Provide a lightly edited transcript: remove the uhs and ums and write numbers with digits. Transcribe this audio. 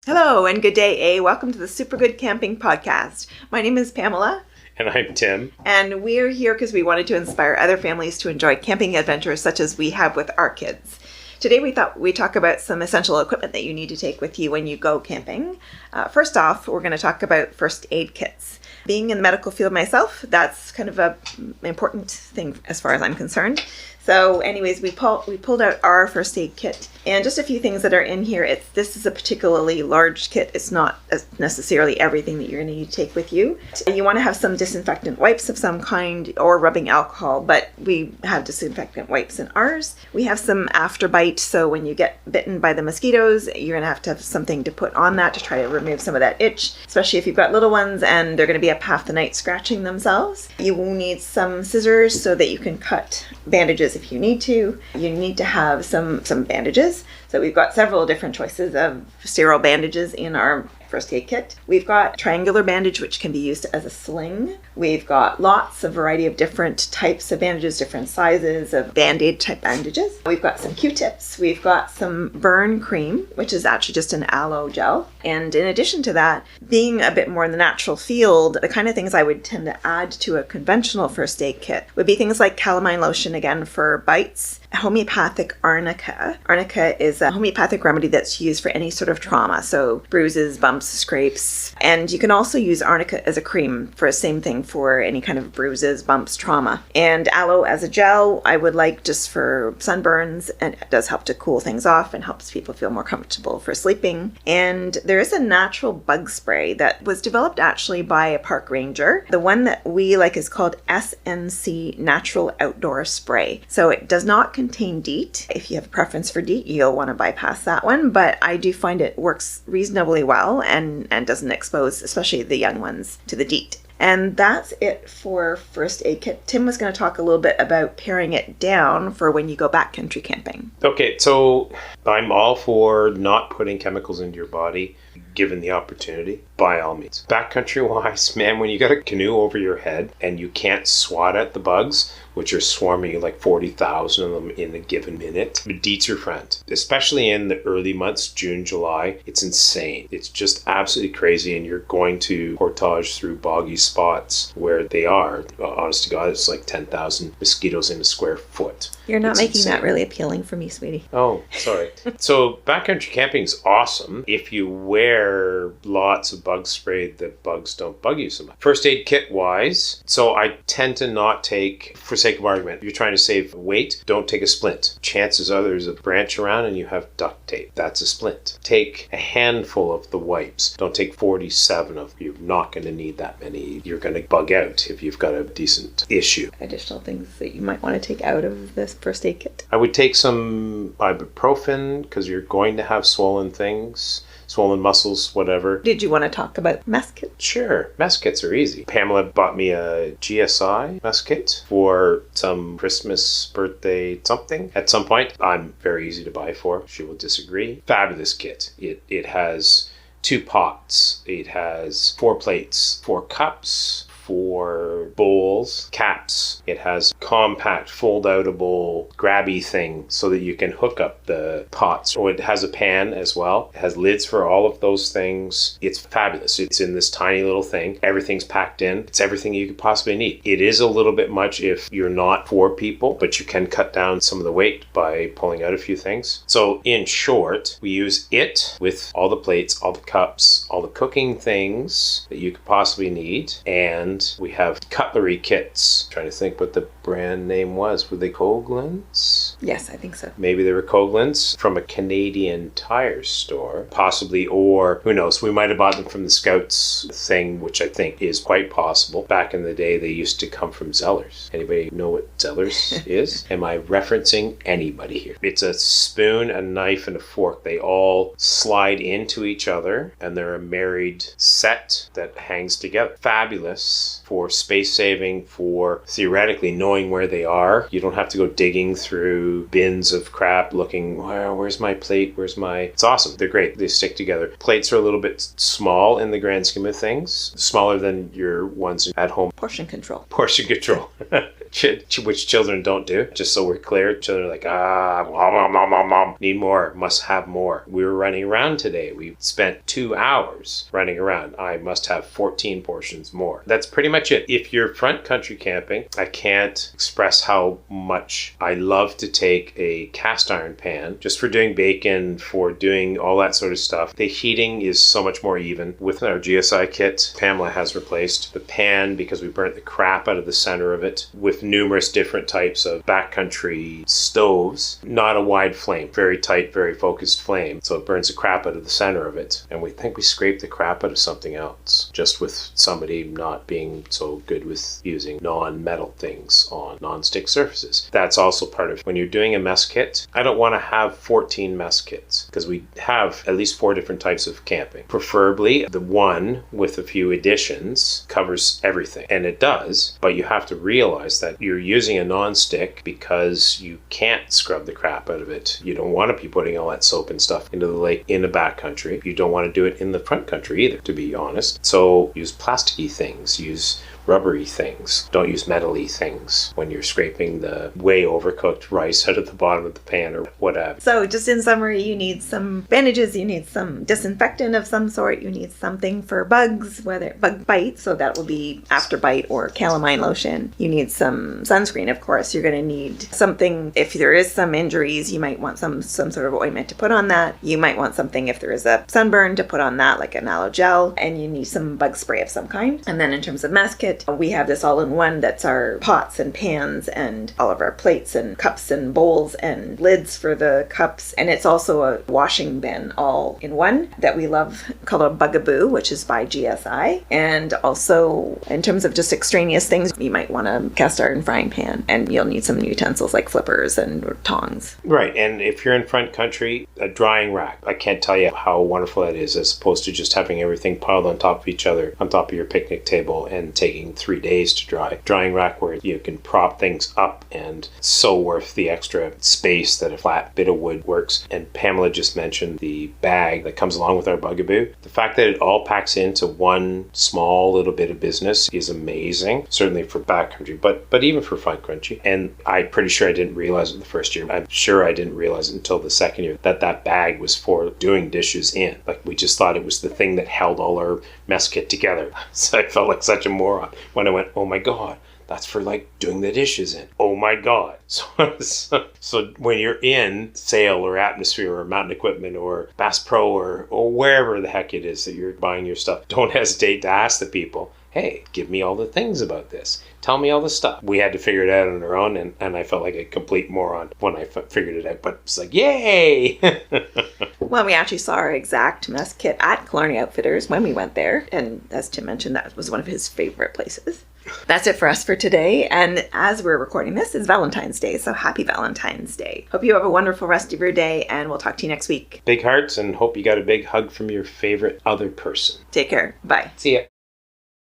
Hello and good day, A. Welcome to the Super Good Camping Podcast. My name is Pamela. And I'm Tim. And we're here because we wanted to inspire other families to enjoy camping adventures such as we have with our kids. Today we thought we'd talk about some essential equipment that you need to take with you when you go camping. First off, we're going to talk about first aid kits. Being in the medical field myself, that's kind of an important thing as far as I'm concerned. So anyways, we pulled out our first aid kit, and just a few things that are in here. This is a particularly large kit. It's not necessarily everything that you're going to need to take with you. You want to have some disinfectant wipes of some kind or rubbing alcohol, but we have disinfectant wipes in ours. We have some afterbite, so when you get bitten by the mosquitoes, you're going to have something to put on that to try to remove some of that itch, especially if you've got little ones and they're going to be up half the night scratching themselves. You will need some scissors so that you can cut bandages if you need to. You need to have some bandages. So we've got several different choices of sterile bandages in our first aid kit. We've got triangular bandage, which can be used as a sling. We've got lots of variety of different types of bandages, different sizes of Band-Aid type bandages. We've got some Q-tips. We've got some burn cream, which is actually just an aloe gel. And in addition to that, being a bit more in the natural field, the kind of things I would tend to add to a conventional first aid kit would be things like calamine lotion, again, for bites, homeopathic arnica. Arnica is a homeopathic remedy that's used for any sort of trauma, so bruises, bumps, scrapes. And you can also use arnica as a cream for the same thing for any kind of bruises, bumps, trauma. And aloe as a gel, I would like just for sunburns, and it does help to cool things off and helps people feel more comfortable for sleeping. And there is a natural bug spray that was developed actually by a park ranger. The one that we like is called SNC Natural Outdoor Spray. So it does not contain DEET. If you have a preference for DEET, you'll want to bypass that one, but I do find it works reasonably well and doesn't expose, especially the young ones, to the DEET. And that's it for first aid kit. Tim was going to talk a little bit about paring it down for when you go backcountry camping. Okay, so I'm all for not putting chemicals into your body, given the opportunity, by all means. Backcountry-wise, man, when you got a canoe over your head and you can't swat at the bugs, which are swarming like 40,000 of them in a given minute, DEET's your friend. Especially in the early months, June, July, it's insane. It's just absolutely crazy, and you're going to portage through boggy spots where they are. Honest to God, it's like 10,000 mosquitoes in a square foot. You're not making that really appealing for me, sweetie. Oh, sorry. So backcountry camping is awesome if you wear lots of bug spray that bugs don't bug you so much. First aid kit wise, so I tend to not take, for sake of argument, if you're trying to save weight, don't take a splint. Chances are there's a branch around and you have duct tape. That's a splint. Take a handful of the wipes. Don't take 47 of them. You're not going to need that many. You're going to bug out if you've got a decent issue. Additional things that you might want to take out of this first aid kit. I would take some Ibuprofen because you're going to have swollen things. Swollen muscles, whatever. Did you want to talk about mess kits? Sure. Mess kits are easy. Pamela bought me a GSI mess kit for some Christmas, birthday, something at some point. I'm very easy to buy for. She will disagree. Fabulous kit. It has 2 pots. It has 4 plates, 4 cups, 4 bowls, caps. It has compact fold-outable grabby thing so that you can hook up the pots. So it has a pan as well. It has lids for all of those things. It's fabulous. It's in this tiny little thing. Everything's packed in. It's everything you could possibly need. It is a little bit much if you're not 4 people, but you can cut down some of the weight by pulling out a few things. So in short, we use it with all the plates, all the cups, all the cooking things that you could possibly need, and we have cutlery kits. I'm trying to think what the brand name was. Were they Coghlan's? Yes, I think so. Maybe they were Coghlan's from a Canadian tire store, possibly, or who knows, we might have bought them from the Scouts thing, which I think is quite possible. Back in the day, they used to come from Zellers. Anybody know what Zellers is? Am I referencing anybody here? It's a spoon, a knife, and a fork. They all slide into each other, and they're a married set that hangs together. Fabulous for space saving, for theoretically knowing knowing where they are. You don't have to go digging through bins of crap looking, where's my plate? It's awesome. They're great. They stick together. Plates are a little bit small in the grand scheme of things. Smaller than your ones at home. Portion control. Portion control. Which children don't do. Just so we're clear, children are like, mom, need more, must have more. We were running around today. We spent 2 hours running around. I must have 14 portions more. That's pretty much it. If you're front country camping, I can't express how much I love to take a cast iron pan just for doing bacon, for doing all that sort of stuff. The heating is so much more even. With our GSI kit, Pamela has replaced the pan because we burnt the crap out of the center of it with numerous different types of backcountry stoves. Not a wide flame, very tight, very focused flame. So it burns the crap out of the center of it. And we think we scraped the crap out of something else, just with somebody not being so good with using non-metal things on non-stick surfaces. That's also part of when you're doing a mess kit. I don't want to have 14 mess kits because we have at least 4 different types of camping. Preferably the one with a few additions covers everything, and it does, but you have to realize that you're using a non-stick because you can't scrub the crap out of it. You don't want to be putting all that soap and stuff into the lake in the backcountry. You don't want to do it in the front country either, to be honest. So use plasticky things, use rubbery things. Don't use metal-y things when you're scraping the way overcooked rice out of the bottom of the pan or whatever. So just in summary, you need some bandages, you need some disinfectant of some sort, you need something for bugs, whether bug bite, so that will be afterbite or calamine lotion. You need some sunscreen, of course. You're going to need something, if there is some injuries, you might want some sort of ointment to put on that. You might want something if there is a sunburn to put on that, like an aloe gel, and you need some bug spray of some kind. And then in terms of mess kit, we have this all-in-one that's our pots and pans and all of our plates and cups and bowls and lids for the cups. And it's also a washing bin all-in-one that we love, called a Bugaboo, which is by GSI. And also, in terms of just extraneous things, you might want a cast iron frying pan, and you'll need some utensils like flippers and tongs. Right, and if you're in front country, a drying rack. I can't tell you how wonderful that is, as opposed to just having everything piled on top of each other, on top of your picnic table, and taking 3 days to dry. Drying rack where you can prop things up, and so worth the extra space that a flat bit of wood works. And Pamela just mentioned the bag that comes along with our Bugaboo. The fact that it all packs into one small little bit of business is amazing, certainly for backcountry, but even for front country. And I'm pretty sure I didn't realize it the first year. I'm sure I didn't realize it until the second year that bag was for doing dishes in. Like, we just thought it was the thing that held all our mess kit together. So I felt like such a moron when I went, oh my God, that's for like doing the dishes in. Oh my God. So when you're in Sail or Atmosphere or Mountain Equipment or Bass Pro or wherever the heck it is that you're buying your stuff, don't hesitate to ask the people, hey, give me all the things about this. Tell me all the stuff. We had to figure it out on our own, and I felt like a complete moron when I figured it out, but it's like, yay! Well, we actually saw our exact mess kit at Killarney Outfitters when we went there, and as Tim mentioned, that was one of his favorite places. That's it for us for today, and as we're recording this, it's Valentine's Day, so happy Valentine's Day. Hope you have a wonderful rest of your day, and we'll talk to you next week. Big hearts, and hope you got a big hug from your favorite other person. Take care. Bye. See ya.